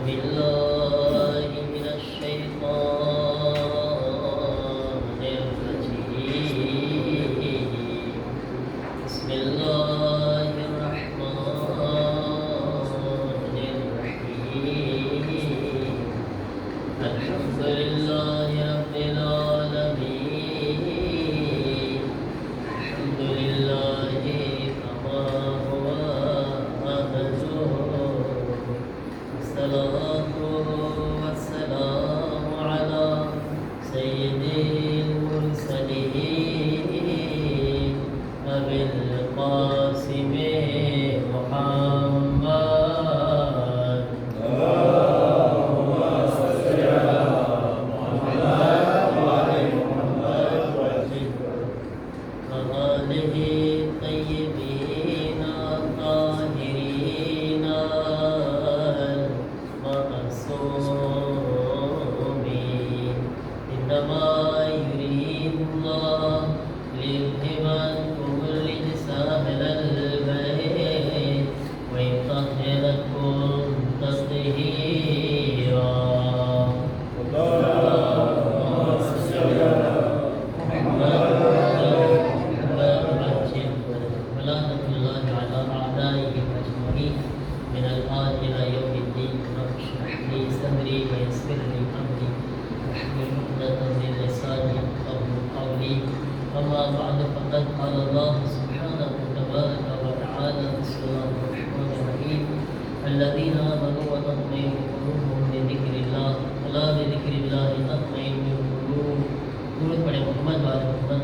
بالله من الشيطان الرجيم بسم الله الرحمن الرحيم الحمد لله رب العالمين الحمد لله كما هو أهله والصلاة والسلام على سيد المرسلين أبي القاسم محمد وآله الطيبين الطاهرين المعصومين إنما يريد الله ليذهب عنكم الرجس أهل البيت ويطهركم تطهيرا ولعنة الله على أعدائهم أجمعين من الآن إلى يوم الدين رب اشرح لي صدري ويسر لي أمري واحلل عقدة من لساني يفقهوا قولي أما بعد فقد قال الله سبحانه تبارك وتعالى بسم الله الرحمن الرحيم الذين آمنوا وتطمئن قلوبهم بذكر الله ألا بذكر الله تطمئن القلوب درود पढ़े मोहम्मद वाले मोहम्मद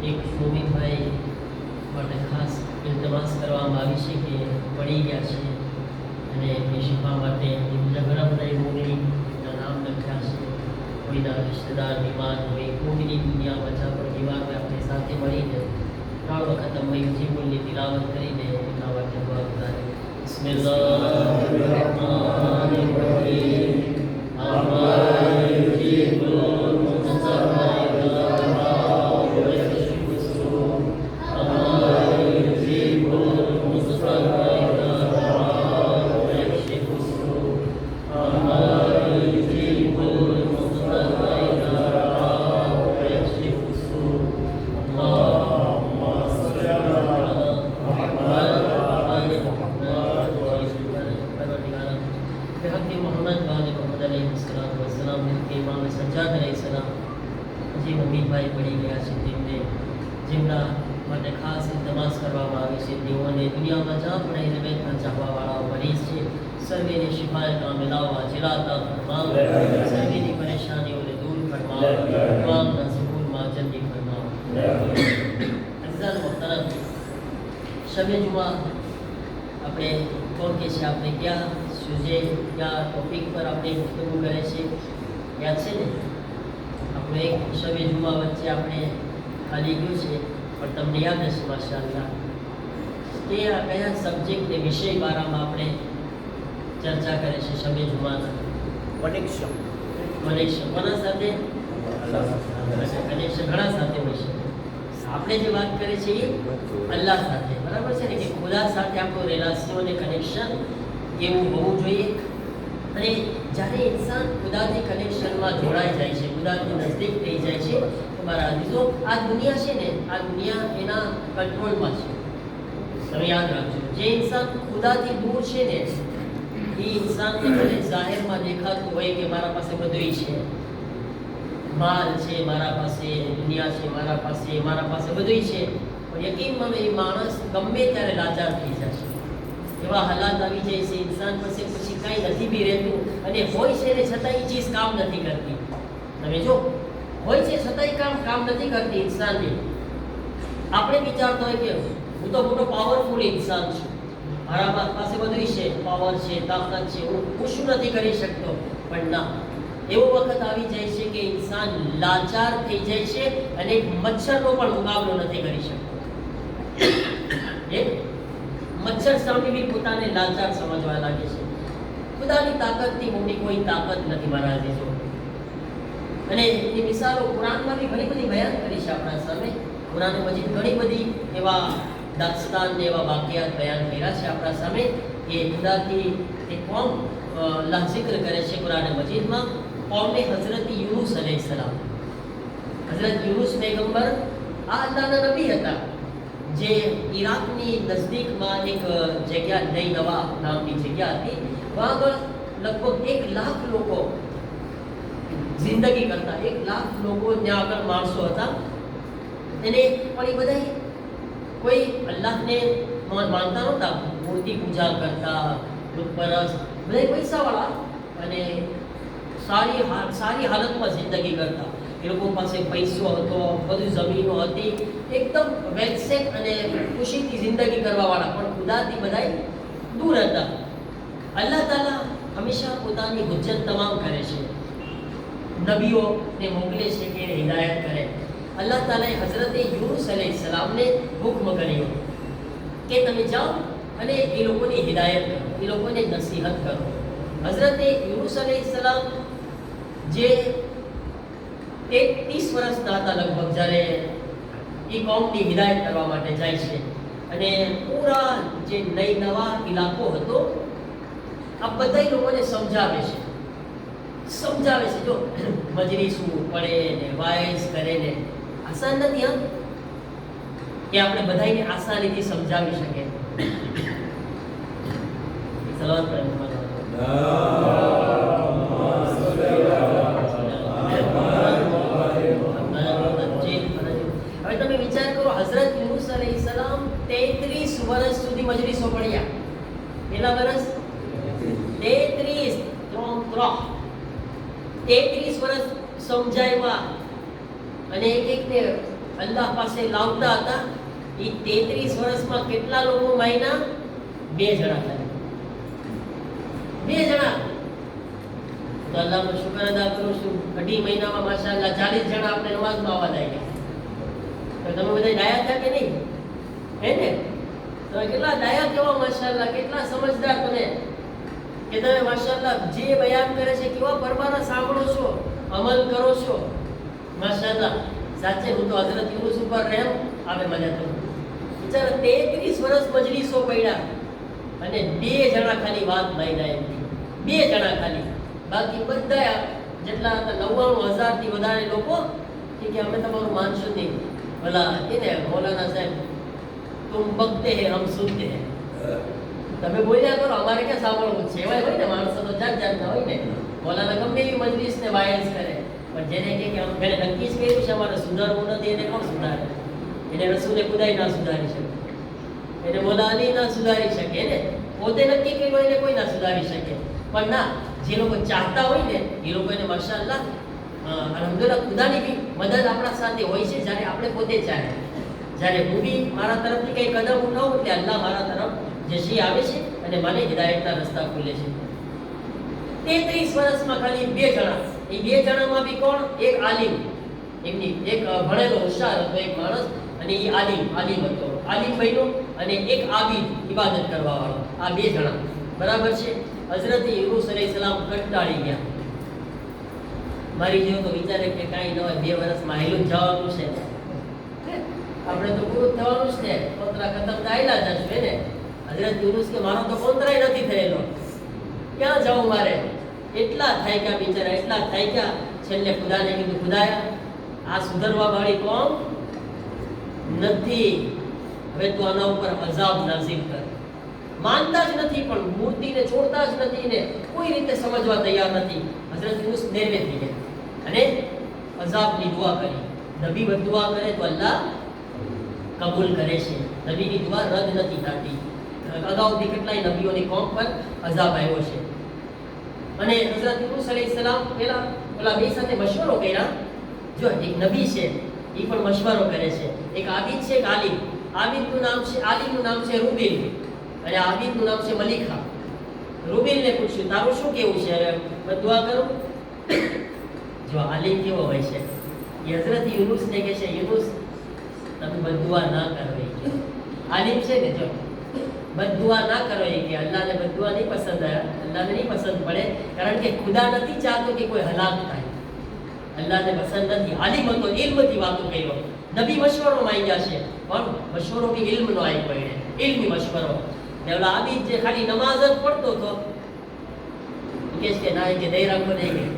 एक મોમી ભાઈ માટે ખાસ ઇલ્તમાસ કરવામાં આવી છે કે પડી ગયા છે અને એ શિફા માટે એમના ઘણા બધા મોમીના નામ લખ્યા છે કોઈના રિશ્તેદાર બીમાર હોય મોમીની દુનિયામાં જ્યાં પણ બીમાર હોય આપણે સાથે મળીને 3 વખત અમે જીવનની તિલાવત કરીને એમના માટે દુઆ કરાય બિસ્મિલ્લાહિર્રહમાનિર્રહીમ ભાઈ પડી ગયા છે તેમને જેમના માટે ખાસ ઇલ્તમાસ કરવામાં આવી છે તેઓને દુનિયામાં જ્યાં પણ એને બેઠા ચાહવાવાળાઓ મરીઝ છે સર્વેને શિફાએ કામિલાઓ જિલાતા ફરમાવો સર્વેની પરેશાનીઓને દૂર ફરમાવો તમામના સુકૂનમાં જલ્દી ફરમાવો અઝીઝાન મુહતરમ શબે જુમા આપણે કોણ કે છે આપણે ક્યાં સુજે ક્યાં ટોપિક પર આપણે ગુફ્તગુ કરે છે યાદ છે ને આપણે એક શબે જુમા વચ્ચે આપણે ખાલી ગયું છે પણ તમને યાદ હશે માશાઅલ્લાહ તે આ કયા સબ્જેક્ટ ને વિષય બારામાં આપણે ચર્ચા કરે છે શબે જુમાના કનેક્શન કોના સાથે કનેક્શન ઘણા સાથે હોય છે આપણે જે વાત કરીએ છીએ અલ્લાહ સાથે બરાબર છે ને કે ખુદા સાથે આપણું રિલેશન અને કનેક્શન કેવું હોવું જોઈએ અને જ્યારે ઇન્સાન ખુદાથી કનેક્શનમાં જોડાઈ જાય છે ખુદાથી નજદીક થઈ જાય છે તો મારા અજીઝો આ દુનિયા છે ને આ દુનિયા એના કંટ્રોલમાં છે તમે યાદ રાખજો જે ઇન્સાન ખુદાથી દૂર છે ને એ ઇન્સાનને ભલે જાહેરમાં દેખાતું હોય કે મારા પાસે બધું છે માલ છે મારા પાસે દુનિયા છે મારા પાસે બધું છે પણ યકીનમાં એ માણસ ગમે ત્યારે લાચાર થઈ જશે એવા હાલાત આવી જાય છે ઇન્સાન પાસે પછી કાંઈ નથી બી રહેતું અને હોય છે ને છતાં એ ચીજ કામ નથી કરતી તમે જો હોય છે છતાંય કામ નથી કરતી ઇન્સાનની આપણે વિચારતા હોય કે હું તો મોટો પાવરફુલ ઇન્સાન છું મારા પાસે બધું છે પાવર છે તાકાત છે હું શું નથી કરી શકતો પણ ના એવો વખત આવી જાય છે કે ઇન્સાન લાચાર થઈ જાય છે અને મચ્છરનો પણ મુકાબલો નથી કરી શકતો મચ્છર સામે બી પોતાને લાચાર સમજવા લાગે છે ખુદાની તાકાતથી મોટી કોઈ તાકાત નથી મારા અજીઝો અને એ મિસાલો કુરાનમાં બી ઘણી બધી બયાન કરી છે આપણા સામે કુરાન મજીદ ઘણી બધી એવા દાસ્તાન ને એવા વાક્યાત બયાન કર્યા છે આપણા સામે કે ખુદાથી એ કોમ અલ્લાહ જિક્ર કરે છે કુરાન મજીદમાં કોમને હઝરત યુનુસ અલૈહિસ્સલામ. હઝરત યુનુસ પૈગંબર આ અલ્લાહના નબી હતા જે ઈરાકની નજદીકમાં એક જગ્યા નૈનવા નામની જગ્યા હતી. વહાં આગળ લગભગ 1 લાખ લોકો જિંદગી કરતા. 1 લાખ લોકો ત્યાં આગળ માણસો હતા. એને પણ એ બધા કોઈ અલ્લાહને માનતા નહોતા, મૂર્તિ પૂજા કરતા, બુતપરસ્ત, બધા પૈસાવાળા અને સારી હાલતમાં જિંદગી કરતા. એ લોકો પાસે પૈસો હતો, બધી જમીનો હતી, એકદમ વેલસેટ અને ખુશીથી જિંદગી કરવાવાળા, પણ ખુદાથી બધા દૂર હતા. અલ્લાહ તાલા હંમેશા પોતાની હુજ્જત તમામ કરે છે, નબીઓને મોકલે છે કે હિદાયત કરે. અલ્લાહ તાલાએ હઝરતે યુનુસ અલૈહિસ્સલામને હુક્મ કર્યો કે તમે જાઓ અને એ લોકોની હિદાયત કરો, એ લોકોને નસીહત કરો. હઝરતે યુનુસ અલૈહિસ્સલામ જે 30 વર્ષના હતા લગભગ, જ્યારે એ કોમની હિદાયત કરવા માટે જાય છે અને પૂરા જે નૈનવા ઇલાકો હતો આ બધા લોકોને સમજાવે છે. જો મજલિસું પડે ને વાયસ કરે ને, આસાન નથી હા કે આપણે બધાને આસાનીથી સમજાવી શકીએ. સલાવત કરે હવે તમે વિચાર કરો, હઝરત યુનુસ અલૈહિસ્સલામ 33 વર્ષ સુધી મજલિસો પડ્યા. કેટલા વર્ષ? 33 વર્ષ સમજાવ્યા અને એકને અલ્લાહ પાસે લાવતા હતા. એ 33 વર્ષમાં કેટલા લોકો માયના? 2 જણા હતા. 2 જણા. તો અલ્લાહનો શુક્ર અદા કરું છું, 2.5 મહિનામાં માશાઅલ્લાહ 40 જણા આપણે નમાઝમાં આવવા લાગ્યા. તો તમે બધા ડાયા થયા કે નહીં? હે ને? તમે કેટલા ડાયા કેવા માશાઅલ્લાહ, કેટલા સમજદાર તમે કે તમે માશાઅલ્લાહ જે બયાન કરે છે કેવા પરબારા સાંભળો છો, અમલ કરો છો. માશાઅલ્લાહ સાચે હું તો હઝરત યુનુસ ઉપર રહેમ આવે મને તો. બિચારા 33 વર્ષ મજલિસો પડ્યા અને 2 જણા ખાલી વાત માયના એમની. 2 જણા ખાલી. બાકી બધા જેટલા હતા 99,000 થી વધારે લોકો કે અમે તમારું માનશું નહીં. ભલા એને મૌલાના સાહેબ તુમ બકતે હે હમ સુનતે હે, તમે બોલ્યા કરો, અમારે ક્યાં સાંભળવું છે? એવાય હોય ને માણસો તો જાતના હોય ને. મૌલાના ગમે એવી મજલિસને વાયસ કરે, પણ જેને કે અમે નક્કી જ કર્યું છે અમારે સુધારવું નથી, એને કોણ સુધારે? એને રસૂલે ખુદાય ના સુધારી શકે, એને મૌલા અલી ના સુધારી શકે ને. પોતે નક્કી કર્યું એને કોઈ ના સુધારી શકે. પણ ના, જે લોકો ચાહતા હોય ને એ લોકો એને માશાઅલ્લાહ અલ્હમ્દુલિલ્લાહ ખુદાની બી મદદ આપણા સાથે હોય છે જ્યારે આપણે પોતે ચાહે. જ્યારે હું બી મારા તરફથી કંઈ કદમ ઉઠાવું એટલે અલ્લાહ મારા તરફ જશી આવે છે અને મને હિદાયતના રસ્તા ખુલે છે. 33 વર્ષમાં ખાલી 2 જણા. એ 2 જણામાં બી કોણ? એક આલિમ, એમની એક ભણેલો હોશિયાર હતો એક માણસ, અને એ આલિમ હતો, આલિમ બન્યો, અને એક આબિદ ઇબાદત કરવા વાળો. આ 2 જણા બરાબર છે. હઝરત યુનુસ અલૈહિસ્સલામ કંટાળી ગયા. મારી જેવો તો વિચારે કે કાંઈ ન હોય, 2 વર્ષમાં હેલું જવાનું છે, આપણે તો પૂરું થવાનું જ ને, કોતરા ખતમ થાયેલા જ હશે ને. હઝરત યુનુસ કે મારો તો કોતરાય નથી થયેલો, ક્યાં જાઉં મારે? એટલા થાય ગયા બિચારા, એટલા થાય ગયા. છેલ્લે ખુદાને કીધું, ખુદાયા આ સુધરવા વાળી કોમ નથી, હવે તું આના ઉપર અઝાબ નાઝિલ કર. માનતા જ નથી, પણ મૂર્તિને છોડતા જ નથી ને કોઈ રીતે સમજવા તૈયાર નથી. હઝરત યુનુસ નિર્વે થઈ ગયા અને અઝાબની દુઆ કરી. નબી બદુઆ કરે તો અલ્લાહ કબૂલ કરે છે, નબીની દુઆ રદ નથી થતી. અગાઉથી કેટલાય નબીઓની કોમ પર અઝાબ આવ્યો છે. અને હઝરત યુનુસ અલૈહિસ્સલામ પેલા ઓલા 2 સાથે મશવરો કર્યા. જો એક નબી છે એ પણ મશવરો કરે છે, એક આબિદ છે, એક આલિમ. આલિમનું નામ છે રૂબિલ અને આબિદનું નામ છે મલિકા. રૂબિલને પૂછ્યું તારું શું કેવું છે, હવે બદુઆ કરું? જો આલિમ કેવો હોય છે, એ હઝરત યુનુસને કહે છે યુનુસ તમે બદુઆ ના કરો. એ આલિમ છે ને, જો બદુઆ ના કરો, એ કે અલ્લાહને બદુઆ નહીં પસંદ, અલ્લાહને નહીં પસંદ પડે, કારણ કે ખુદા નથી ચાહતો કે કોઈ હલાક થાય. અલ્લાહને પસંદ નથી. આલિમ હતો, ઇલ્મથી વાતો કર્યો. નબી મશવરો માંગ્યા છે, પણ મશવરો બી ઇલ્મનો આપ્યો એને, ઇલ્મી મશવરો. ને ઓલા આબિદ જે ખાલી નમાઝ જ પડતો હતો, કે છે ના કે દઈ રાખો નહીં,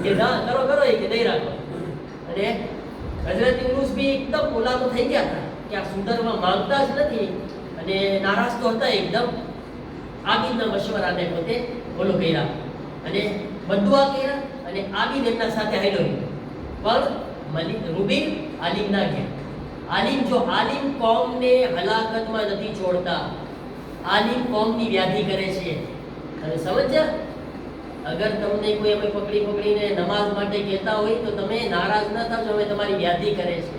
કે ના કરો કરો કે દઈ રાખો. અને હઝરત યુનુસ બી એકદમ ઓલા તો થઈ ગયા હતા કે આ સુધરવા માંગતા જ નથી, અને નારાજ તો હતા એકદમ. આબિદના મશવરાને પોતે ઓલો કર્યા અને બદુઆ કર્યા, અને આબિદ એમના સાથે હાલ્યો. પણ રૂબીન આલિમ ના ગયા. આલિમ જો આલિમ કોમને હલાકતમાં નથી છોડતા, આલિમ કોમની વ્યાધિ કરે છે. તમે સમજ્યા? અગર તમને કોઈ અમે પકડીને નમાઝ માટે કહેતા હોય તો તમે નારાજ ન થજો, અમે તમારી વ્યાધિ કરે છે.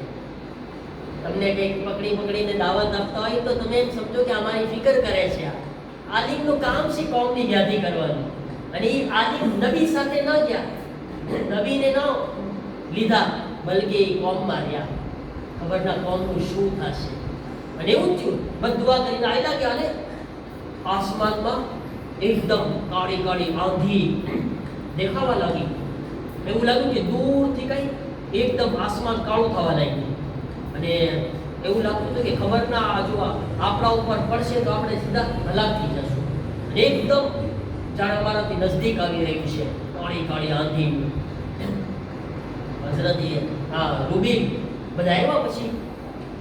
તમને કંઈક પકડીને દાવત આપતા હોય તો તમે એમ સમજો કે અમારી ફિકર કરે છે. આલિમનું કામ છે કોમની વ્યાધિ કરવાનું. અને એ આલિમ નબી સાથે ન ગયા, નબીને ન લીધા, બલકે એ કોમમાં રહ્યા. ખબર ના કોમનું શું થશે. અને એવું જ થયું, બદુઆ કરીને આયલા કે આને આસમાનમાં એકદમ કાળી કાળી આંધી દેખાવા લાગી. એવું લાગ્યું કે દૂરથી કઈ એકદમ આસમાન કાળું થવા લાગ્યું. અને એવું લાગતું હતું કે ખબર ના જો આપણા ઉપર પડશે તો આપણે સીધા હલાક થઈ જશું. અને એકદમ જાણે અમારાથી નજદીક આવી રહ્યું છે કાળી કાળી આંધી. હઝરત રૂબીન બધા આવ્યા પછી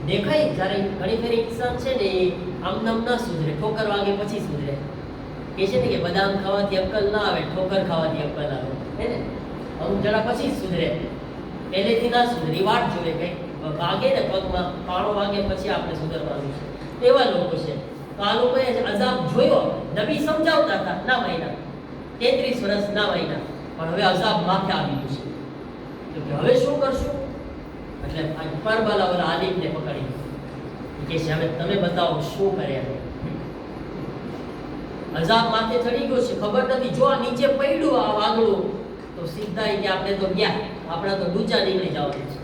દેખાય, જ્યારે ઘણી ફેરી ઇન્સાન છે ને આમ નામ ના સુધરે, ઠોકર વાગે પછી સુધરે. કે છે ને કે બદામ ખાવાથી અક્કલ ના આવે, ઠોકર ખાવાથી અક્કલ આવે, હે ને? અમુક જણા પછી જ સુધરે, પહેલેથી ના સુધરે. વાટ જોવે, કંઈક વાગે ને પગમાં પાણો વાગે પછી આપણે સુધરવાનું છે. એવા લોકો છે. તો આ લોકોએ અઝાબ જોયો, નબી સમજાવતા હતા, ના માયના, 33 વર્ષ ના માયના, પણ હવે અઝાબ માથે આવી ગયું છે. તો હવે શું કરશું? એટલે કરબલા વાળા આલિમને પકડી કે છે હવે તમે બતાવો શું કરે. અઝાબ માથે ચડી ગયો છે, ખબર નથી. જો આ નીચે પડ્યું આ વાગડું તો સીધા કે આપણે તો ગયા, આપણા તો ડૂચા નીકળી જવાનું છે.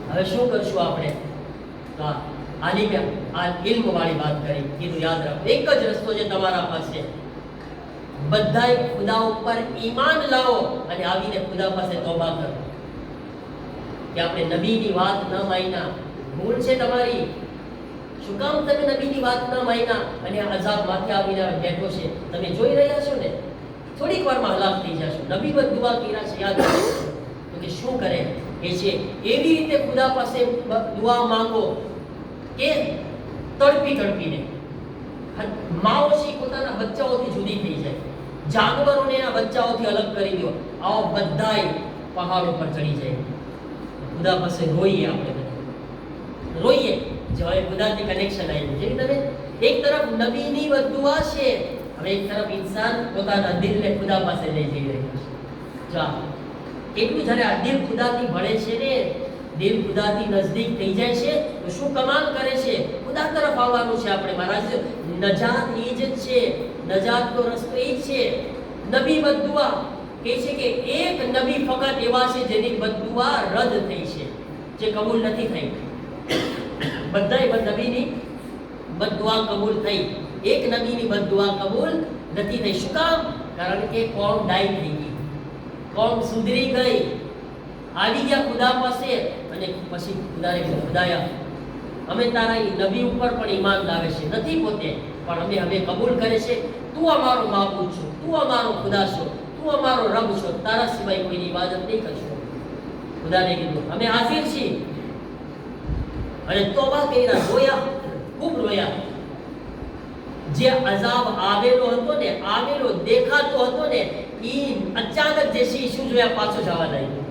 હવે શું કરશું આપણે? તો આલિમે આ ઇલ્મ વાળી વાત કરી, કીધું યાદ રાખો એક જ રસ્તો છે તમારા પાસે, બધાય ખુદા ઉપર ઈમાન લાવો અને આવીને ખુદા પાસે તોબા કરો. કે આપણે નબીની વાત ન માન્યા, ભૂલ છે તમારી. શું કામ તમે નબીની વાત ન માન્યા અને અઝાબ માથે આવીને બેઠો છે? તમે જોઈ રહ્યા છો ને, થોડીક વારમાં હલાક થઈ જશો. નબી બદ દુઆ કર્યા છે, યાદ રાખો. તો કે શું કરે એ છે એવી રીતે ખુદા પાસે દુઆ માંગો કે તડપીને. માઓ છે પોતાના બચ્ચાઓથી જુદી થઈ જાય, જાનવરોને એના બચ્ચાઓથી અલગ કરી દો. આવો બધાય પહાડો પર ચડી જાય. ખુદા પાસે રોઈએ, આપણે બધા રોઈએ. જો હવે ખુદાથી કનેક્શન આવ્યું. જેવી તમે એક તરફ નબીની દુઆ છે, હવે એક તરફ ઇન્સાન પોતાના દિલને ખુદા પાસે લઈ જઈ રહ્યો છે. જો એટલું જ્યારે આ દિલ ખુદાથી ભળે છે ને, દિલ ખુદાથી નજદીક થઈ જાય છે તો શું કમાલ કરે છે? ખુદા તરફ આવવાનું છે આપણે. મહારાજ નજાત એ જ છે, નજાતનો રસ્તો એ જ છે. નબી બદદુઆ કહે છે કે એક નબી ફક્ત એવા છે જેની બદદુઆ રદ થઈ છે, જે કબૂલ નથી થઈ. બધાય નબીની બદદુઆ કબૂલ થઈ, એક નબીની બદદુઆ કબૂલ નથી થઈ. શું કામ? કારણ કે કોમ ડાઈ થઈ ગઈ, કોમ સુધરી ગઈ, આવી ગયા ખુદા પાસે. અને પછી ખુદાને કીધું, ખુદાયા અમે તારા નબી ઉપર પણ ઈમાન લાવે છે, નથી પોતે, પણ અમે કબૂલ કરે છે તું અમારો માબૂદ છો, તું અમારો ખુદા છો, તું અમારો રબ છો, તારા સિવાય કોઈની ઇબાદત નહીં કરશો. ખુદાને કીધું અમે હાજર છીએ. અને તોબા કર્યા, રોયા, ખૂબ રોયા. જે અઝાબ આવેલો હતો ને, આવેલો દેખાતો હતો ને, એ અચાનક જે શું જોયા પાછો જવા લાગ્યો.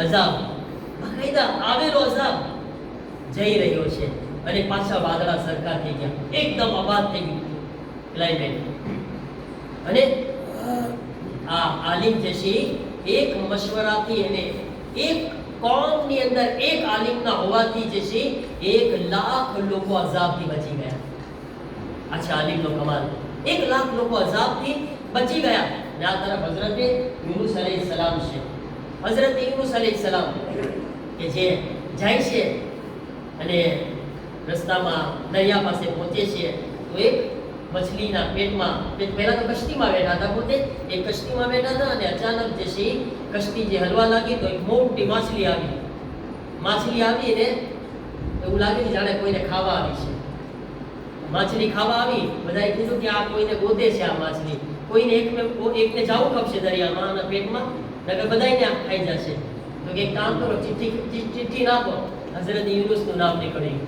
અઝાબ બાકાયદા આવેલો અઝાબ જઈ રહ્યો છે અને પાછા વાદળા સરખા થઈ ગયા, એકદમ આબાદ થઈ ગયું ક્લાઇમેટ. અને આ આલિમ જે છે એક મશવરાથી અને એક કોમની અંદર એક આલિમના હોવાથી જે છે 1 લાખ લોકો અઝાબથી બચી ગયા. આ છે આલિમનો કમાલ. 1 લાખ લોકો અઝાબથી બચી ગયા. અને આ તરફ હઝરત યુનુસ અલૈહિસ્સલામ છે. હઝરત યુનુસ અલૈહિસ્સલામ કે જે જાય છે અને રસ્તામાં દરિયા પાસે પહોંચે છે તો એક મછલીના પેટમાં, પહેલા તો કશ્તીમાં બેઠા હતા પોતે, એ કશ્તીમાં બેઠા હતા અને અચાનક જે છે કશ્તી જે હલવા લાગી તો એક મોટી માછલી આવી ને એવું લાગે કે જાણે કોઈને ખાવા આવી છે. માછલી ખાવા આવી, બધાએ કીધું કે આ કોઈને ગોતે છે આ માછલી, કોઈને એકને જાવું ખપશે દરિયામાં અને પેટમાં, નકર બધાને ખાઈ જશે. તો કે એક કામ કરો, ચિઠ્ઠી નાખો. હઝરત યુનુસનું નામ નીકળ્યું.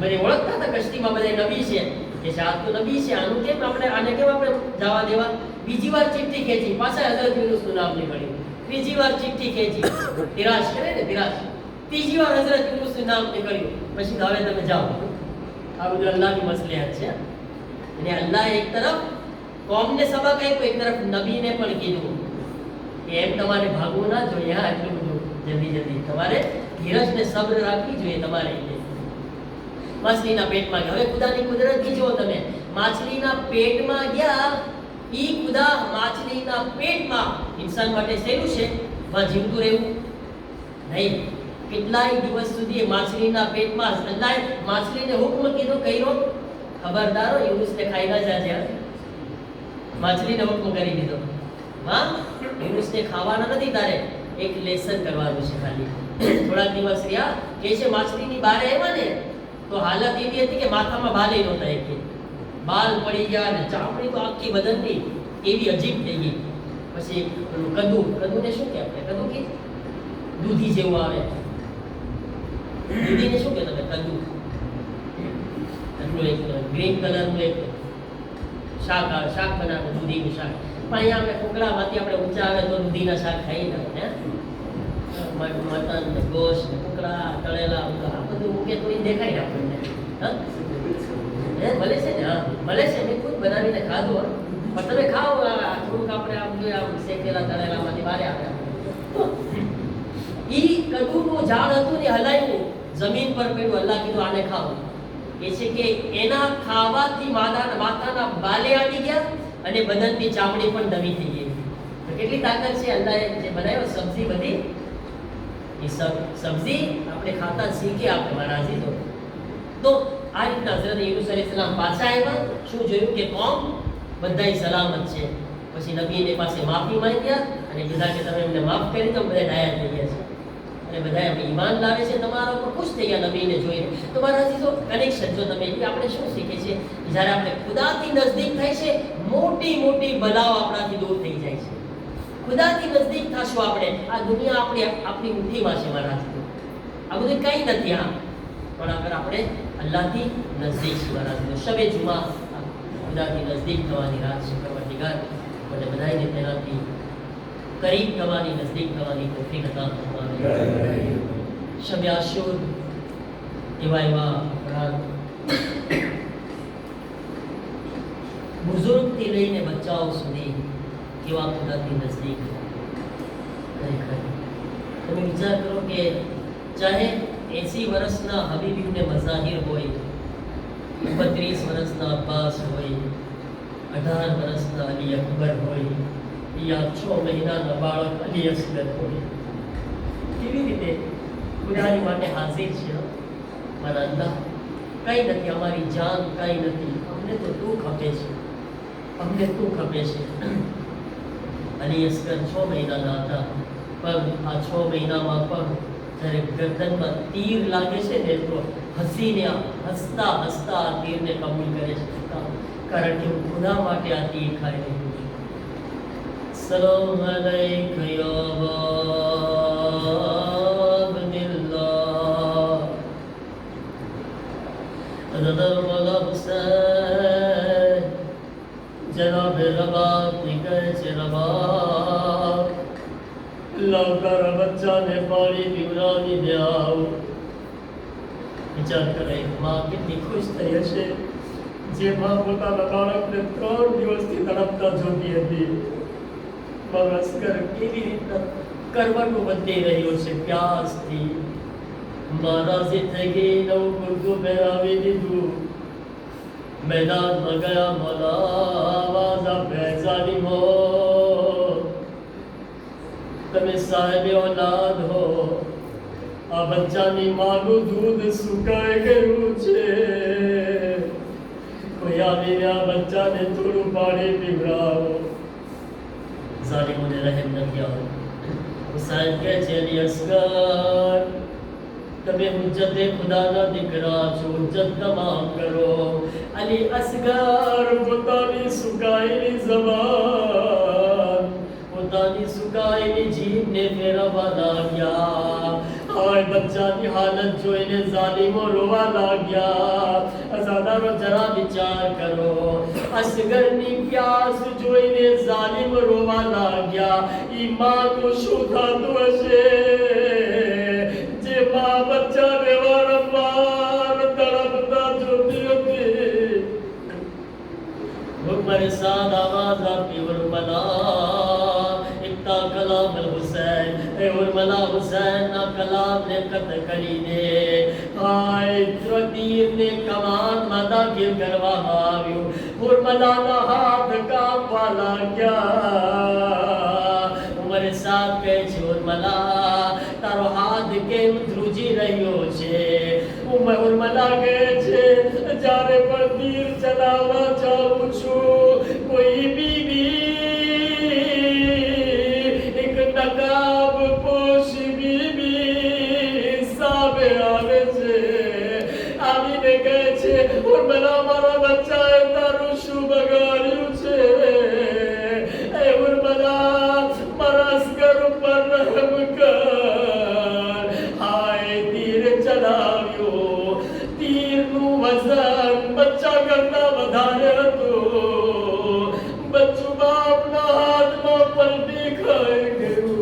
બધી ઓળખતા હતા કશ્તીમાં બધા નબી છે કે આ તો નબી છે, આનું કેમ આને કેમ આપણે જવા દેવા. બીજી વાર ચિઠ્ઠી ખેંચી, પાછા હઝરત યુનુસનું નામ નીકળ્યું. ત્રીજી વાર ચિઠ્ઠી ખેંચી, નિરાશ કરે ને નિરાશ. ત્રીજી વાર હઝરત યુનુસનું નામ નીકળ્યું. પછી હવે તમે જાઓ. આ બધું અલ્લાહની મસલિહત છે. અને અલ્લાહ એક તરફ કોમને સબક આપ્યો, એક તરફ નબીને પણ કીધું કે એમ તમારે ભાગવું ના જોઈએ. હા, એટલું બધું જલ્દી તમારે ધીરજ ને સબ્ર રાખવી જોઈએ. તમારે માછલીના પેટમાં ગયા. હવે ખુદાની કુદરત જુઓ તમે. માછલીના પેટમાં ગયા, ઈ ખુદા માછલીના પેટમાં. ઇન્સાન માટે સહેલું છે જીવતું રહેવું? નહીં. કેટલાય દિવસ સુધી માછલીના પેટમાં અલ્લાહે માછલીને હુકમ કીધો, કર્યો, ખબરદારો યુનુસને ખાઈ ના જાજે. માછલીને હુકમ કરી દીધો, હા યુનુસને ખાવાના નથી, તારે એક લેસન કરવાનું છે ખાલી. થોડાક દિવસ રહ્યા કે છે માછલીની બહાર આવ્યા ને તો હાલત એવી હતી કે માથામાં બાલે નહોતા, એક બાલ પડી ગયા ને ચામડી તો આખી બદનની એવી અજીબ થઈ ગઈ. પછી કદુને શું કે આપણે કદુ કે દૂધી જેવું આવે, દૂધીને શું કે તમે કદુ, એટલું એક ગ્રીન કલરનું એક શાક બનાવે, દૂધીનું શાક. પણ અહીંયા આપણે કુકડામાંથી આપણે ઊંચા આવે તો દૂધીના શાક ખાઈએ ને, મટન ગોશ કુકડા તળેલા આ બધું મૂકે તો એ દેખાય આપણને. મળે છે ને? હા મળે છે. મેં ખુદ બનાવીને ખાધું. પણ તમે ખાઓ થોડુંક આપણે આમ જોઈએ આમ શેકેલા તળેલામાંથી બહાર આવે. ઈ કદુનું ઝાડ હતું ને હલાયું, જમીન પર પડ્યું. અલ્લાહ કીધું આને ખાઓ. એ છે કે એના ખાવાથી માથાના બાલે આવી ગયા અને બદનની ચામડી પણ નવી થઈ ગઈ. કેટલી તાકાત છે અલ્લાહે જે બનાવ્યો. સબ્જી બધી એ સબ્જી આપણે ખાતા શીખે આપણે મારા અઝીઝો. તો આ રીતના હઝરત યુનુસ અલૈહિસ્સલામ પાછા આવ્યા. શું જોયું કે કોમ બધાય સલામત છે. પછી નબીને પાસે માફી માંગ્યા અને કીધા કે તમે એમને માફ કરી તો બધા ડાયા થઈ ગયા છે અને બધા ઈમાન લાવે છે તમારા ઉપર. ખુશ થઈ ગયા નબીને જોઈને. તો મારા અઝીઝો કનેક્શન જો તમે આપણે શું શીખે છે, જ્યારે આપણે ખુદાથી નજદીક થાય છે મોટી બલાઓ આપણાથી દૂર થઈ જાય છે. ખુદાથી નજદીક થશો આપણે, આ દુનિયા આપણી મુઠ્ઠીમાં છે મારા અઝીઝો. આ બધું કંઈ નથી. હા પણ અગર આપણે અલ્લાહથી નજદીક છે મારા અઝીઝો. શબે જુમા ખુદાથી નજદીક થવાની રાત છે. પરવરદિગાર મને બધાને તેનાથી કરીબ થવાની, નજદીક થવાની તૌફીક અતા ફરમાવે. શબે આશુર એવા બુઝુર્ગથી લઈને બચ્ચાઓ સુધી કેવા ખુદાથી નજદીક. ખરેખર તમે વિચાર કરો કે ચાહે 80 વર્ષના હબીબ ઇબ્ને મઝાહિર હોય, 32 વર્ષના અબ્બાસ હોય, 18 વર્ષના અલી અકબર હોય, યા 6 મહિનાના બાળક અલી અસગર હોય, કેવી રીતે ખુદાની માટે હાજર છે. મારા અલ્લાહ કંઈ નથી, અમારી જાન કંઈ નથી, અમને તો તું ખપે છે, અમને તું ખપે છે. અલી અસગર 6 મહિનાના હતા, પણ આ 6 મહિનામાં પણ જ્યારે ગરદનમાં તીર લાગે છે ને તો હસતા આ તીરને કબૂલ કરે છે. કારણ કે હું ખુદા માટે આ તીર ખાઈ રહ્યો છું. સલામ અલૈકા યા અબદિલ્લાહ અદદર મલા હુસૈન જનાબ રબાબ નિકલ છે રબાબ લાવકાર બચ્ચાને પાણી પીવડાવી દે આવ. વિચાર કરે માં કેટલી ખુશ થઈ હશે જે માં પોતાના બાળકને 3 દિવસથી તડપતા જોતી હતી. અસગર કેવી રીતના કરવટો બદલી રહ્યો છે પ્યાસથી. નારાજી થઈ ગઈ, નવું કુર્તું પહેરાવી દીધું, મેદાનમાં ગયા. મોલા આવાજ આપે ઝાલિમો, તમે સાહેબ ઓલાદ હો, આ બચ્ચાની માનું દૂધ સુકાઈ ગયું છે. मेरा बच्चा ने થોડું પાણી પીવડાવો ઝાલિમોને રહેમ ન किया હુસૈન કહે છે અલી અસગર તમે હુજ્જતે ખુદાના દીકરા છો હુજ્જત તમામ કરો અલી અસગર પોતાની સુકાયેલી જબાન પોતાની સુકાયેલી જીભને ફેરવવા લાગ્યા हाय बच्चानी हालत જોઈને ઝાલિમો રોવા લાગ્યા અઝાદારો જરા વિચાર કરો અસગરની પ્યાસ જોઈને ઝાલિમ રોવા લાગ્યા ઈ માનું શું થતું હશે જે માં બચ્ચાને વારંવાર તડપતા જોતી હતી मेरे साथ आवाज आपकी उर्मला इतना कलाम हुसैन ए उर्मला हुसैन ना कलाम ने कत करी दे हाय तीर ने कमान मदा गिर करवा આવ્યું ઉર્મલા ના હાથ કાપવા લાગ્યા ઉમરે સાથ કહે છે ઉર્મલા તારો હાથ કેમ ધ્રુજી રહ્યો છે ઉર્મલા કહે છે જ્યારે પણ તીર ચલાવવા જાઉં છું કોઈ બીબી એક નકાબ પોશ બીબી સામે આવે છે આવીને કહે છે ઉર્મલા મારા બચ્ચાએ તારું શું બગાડ્યું છે એ ઉર્મલા મારા અસગર ઉપર રહમ કર હાય તીર ચલાવ્યો તીરનું વજન બચ્ચા કરતા વધારે હતું બચ્ચું બાપના હાથમાં પલટી ખાઈ ગયું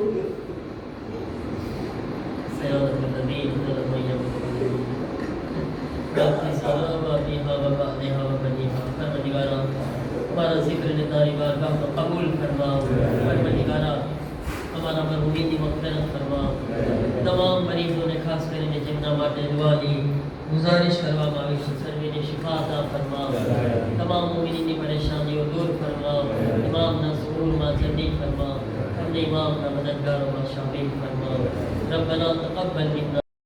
سيارة النبي صلى الله عليه وسلم ربي سلام عليها وبعدها وبنيها परवरदिगारा हमारा जिक्र ने तारी बारगाह को कबूल फरमा परवरदिगारा हमारा मरहूमीन की मग़फ़िरत फरमा तमाम मरीजों ने खास કરીને જેમના માટે દુઆની गुजारिश કરવામાં આવી છે સર્વેને શિફા અતા ફરમા તમામ મુમિનીની પરેશાનીઓ દૂર ફરમા ઇમામના સુરૂરમાં જન્નત ફરમા અમને ઇમામના મદદગારોમાં શામિલ ફરમા ربنا تقبل منا